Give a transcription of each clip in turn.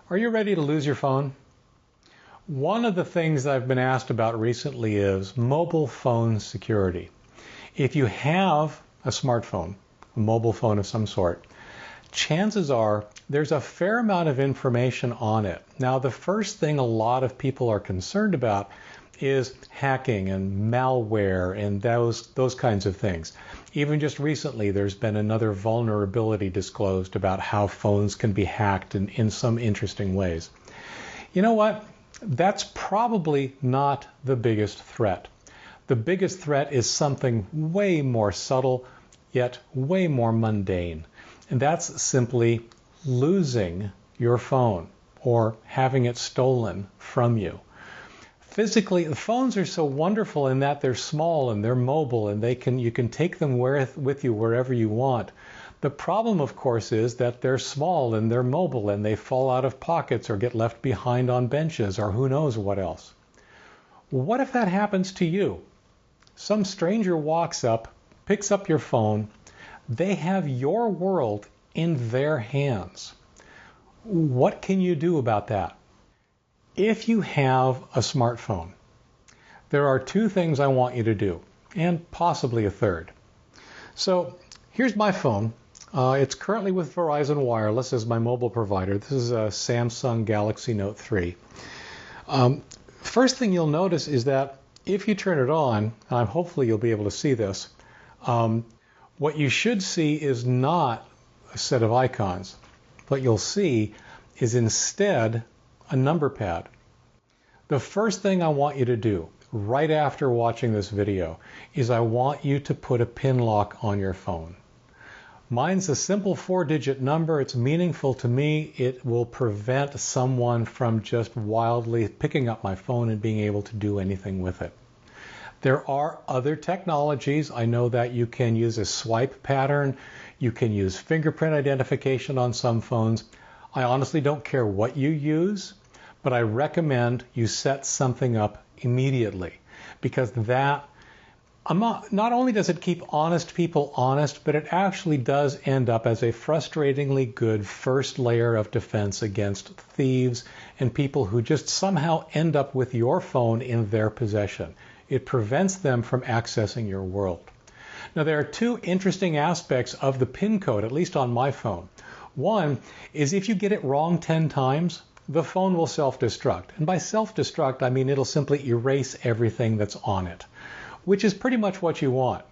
Are you ready to lose your phone? One of the things I've been asked about recently is mobile phone security. If you have a smartphone, a mobile phone of some sort, chances are there's a fair amount of information on it. Now, the first thing a lot of people are concerned about is hacking and malware and those kinds of things. Even just recently, there's been another vulnerability disclosed about how phones can be hacked in some interesting ways. You know what? That's probably not the biggest threat. The biggest threat is something way more subtle, yet way more mundane. And that's simply losing your phone or having it stolen from you. Physically, the phones are so wonderful in that they're small and they're mobile and you can take them with you wherever you want. The problem, of course, is that they're small and they're mobile and they fall out of pockets or get left behind on benches or who knows what else. What if that happens to you? Some stranger walks up, picks up your phone, they have your world in their hands. What can you do about that? If you have a smartphone, there are two things I want you to do, and possibly a third. So here's my phone. It's currently with Verizon Wireless as my mobile provider. This is a Samsung Galaxy Note 3. First thing you'll notice is that if you turn it on, and hopefully you'll be able to see this, what you should see is not a set of icons. What you'll see is instead a number pad. The first thing I want you to do right after watching this video is I want you to put a PIN lock on your phone. Mine's a simple 4-digit number. It's meaningful to me. It will prevent someone from just wildly picking up my phone and being able to do anything with it. There are other technologies. I know that you can use a swipe pattern. You can use fingerprint identification on some phones. I honestly don't care what you use, but I recommend you set something up immediately because that not only does it keep honest people honest, but it actually does end up as a frustratingly good first layer of defense against thieves and people who just somehow end up with your phone in their possession. It prevents them from accessing your world. Now, there are two interesting aspects of the PIN code, at least on my phone. One is if you get it wrong 10 times, the phone will self-destruct. And by self-destruct, I mean it'll simply erase everything that's on it, which is pretty much what you want.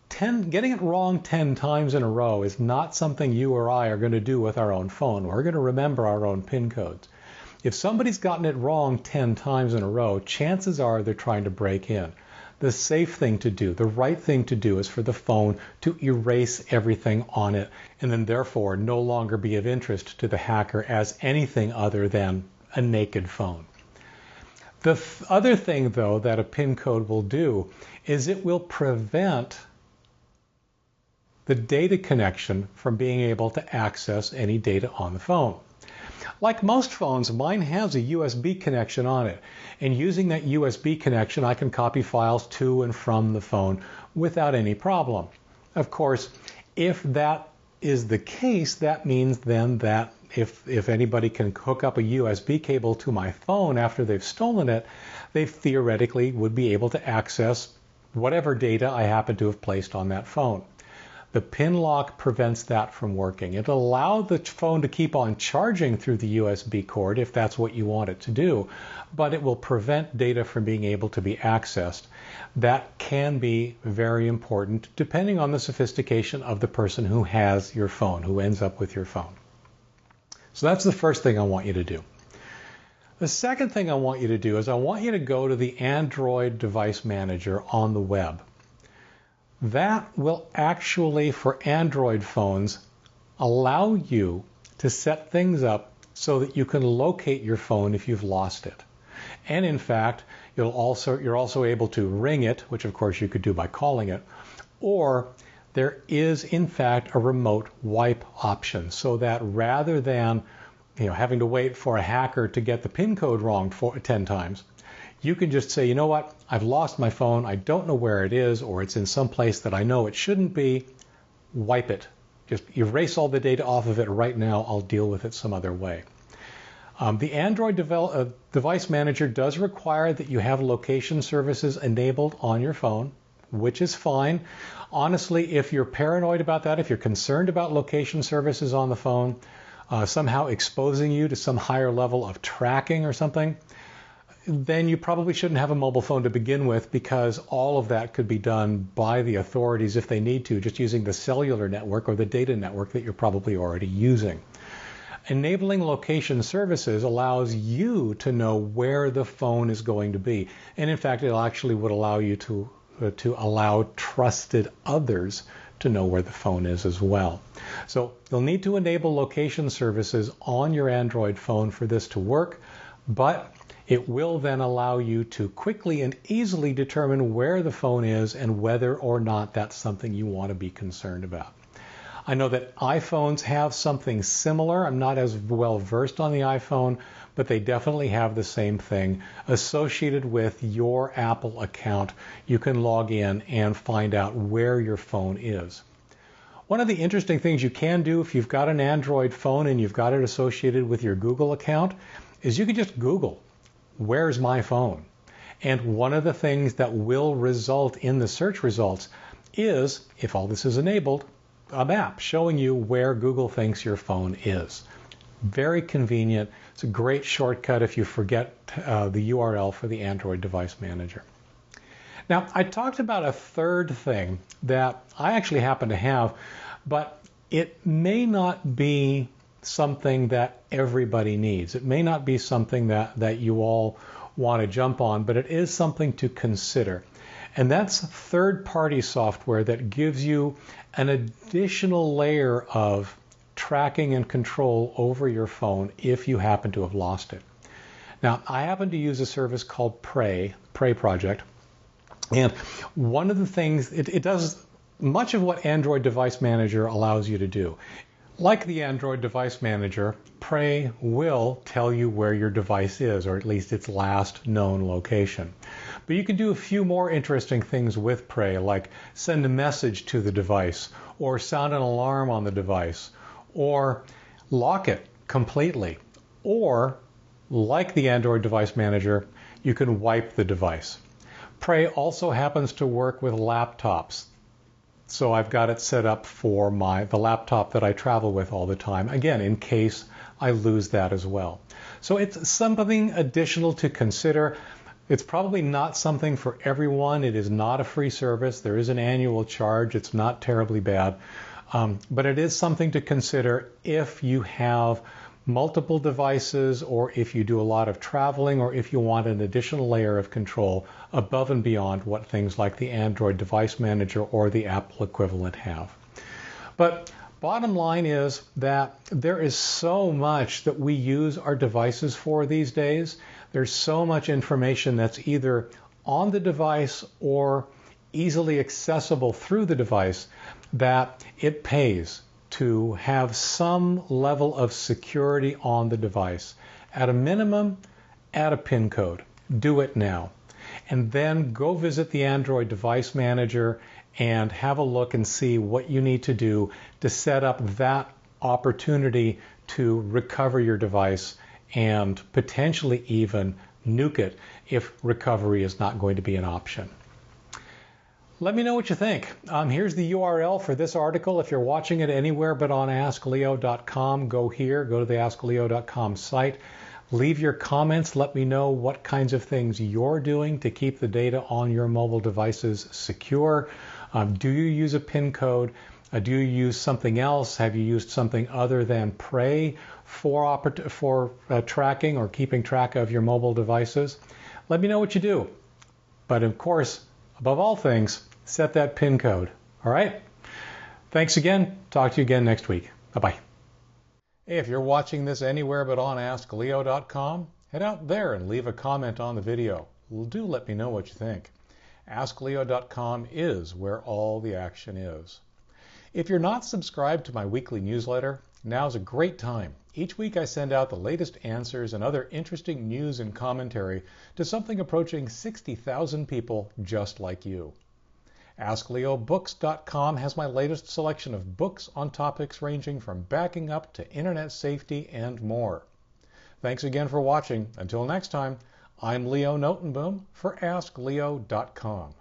Getting it wrong 10 times in a row is not something you or I are going to do with our own phone. We're going to remember our own PIN codes. If somebody's gotten it wrong 10 times in a row, chances are they're trying to break in. The safe thing to do, the right thing to do is for the phone to erase everything on it and then therefore no longer be of interest to the hacker as anything other than a naked phone. The other thing, though, that a PIN code will do is it will prevent the data connection from being able to access any data on the phone. Like most phones, mine has a USB connection on it. And using that USB connection, I can copy files to and from the phone without any problem. Of course, if that is the case, that means then that if anybody can hook up a USB cable to my phone after they've stolen it, they theoretically would be able to access whatever data I happen to have placed on that phone. The PIN lock prevents that from working. It allows the phone to keep on charging through the USB cord if that's what you want it to do, but it will prevent data from being able to be accessed. That can be very important depending on the sophistication of the person who has your phone, who ends up with your phone. So that's the first thing I want you to do. The second thing I want you to do is I want you to go to the Android Device Manager on the web. That will actually, for Android phones, allow you to set things up so that you can locate your phone if you've lost it. And in fact, you're also able to ring it, which of course you could do by calling it, or there is in fact a remote wipe option so that rather than having to wait for a hacker to get the PIN code wrong 10 times, you can just say, you know what, I've lost my phone, I don't know where it is, or it's in some place that I know it shouldn't be, wipe it. Just erase all the data off of it right now, I'll deal with it some other way. The Android device manager does require that you have location services enabled on your phone, which is fine. Honestly, if you're paranoid about that, if you're concerned about location services on the phone, somehow exposing you to some higher level of tracking or something, then you probably shouldn't have a mobile phone to begin with, because all of that could be done by the authorities if they need to, just using the cellular network or the data network that you're probably already using. Enabling location services allows you to know where the phone is going to be. And in fact, it actually would allow you to allow trusted others to know where the phone is as well. So you'll need to enable location services on your Android phone for this to work, but it will then allow you to quickly and easily determine where the phone is and whether or not that's something you want to be concerned about. I know that iPhones have something similar. I'm not as well versed on the iPhone, but they definitely have the same thing associated with your Apple account. You can log in and find out where your phone is. One of the interesting things you can do if you've got an Android phone and you've got it associated with your Google account is you can just Google, "Where's my phone?" And one of the things that will result in the search results is, if all this is enabled, a map showing you where Google thinks your phone is. Very convenient. It's a great shortcut if you forget the URL for the Android device manager. Now, I talked about a third thing that I actually happen to have, but it may not be something that everybody needs. It may not be something that you all want to jump on, but it is something to consider. And that's third-party software that gives you an additional layer of tracking and control over your phone if you happen to have lost it. Now, I happen to use a service called Prey Project. And one of the things, it does much of what Android Device Manager allows you to do. Like the Android Device Manager, Prey will tell you where your device is, or at least its last known location. But you can do a few more interesting things with Prey, like send a message to the device, or sound an alarm on the device, or lock it completely. Or, like the Android Device Manager, you can wipe the device. Prey also happens to work with laptops. So I've got it set up for the laptop that I travel with all the time, again, in case I lose that as well. So it's something additional to consider. It's probably not something for everyone. It is not a free service. There is an annual charge. It's not terribly bad. But it is something to consider if you have multiple devices, or if you do a lot of traveling, or if you want an additional layer of control above and beyond what things like the Android Device Manager or the Apple equivalent have. But bottom line is that there is so much that we use our devices for these days. There's so much information that's either on the device or easily accessible through the device that it pays to have some level of security on the device. At a minimum, add a PIN code. Do it now. And then go visit the Android Device Manager and have a look and see what you need to do to set up that opportunity to recover your device and potentially even nuke it if recovery is not going to be an option. Let me know what you think. Here's the URL for this article. If you're watching it anywhere but on AskLeo.com, go here, go to the AskLeo.com site. Leave your comments. Let me know what kinds of things you're doing to keep the data on your mobile devices secure. Do you use a PIN code? Do you use something else? Have you used something other than Prey for tracking or keeping track of your mobile devices? Let me know what you do. But of course, above all things, set that PIN code. All right? Thanks again. Talk to you again next week. Bye-bye. Hey, if you're watching this anywhere but on AskLeo.com, head out there and leave a comment on the video. Do let me know what you think. AskLeo.com is where all the action is. If you're not subscribed to my weekly newsletter, now's a great time. Each week I send out the latest answers and other interesting news and commentary to something approaching 60,000 people just like you. AskLeoBooks.com has my latest selection of books on topics ranging from backing up to internet safety and more. Thanks again for watching. Until next time, I'm Leo Notenboom for AskLeo.com.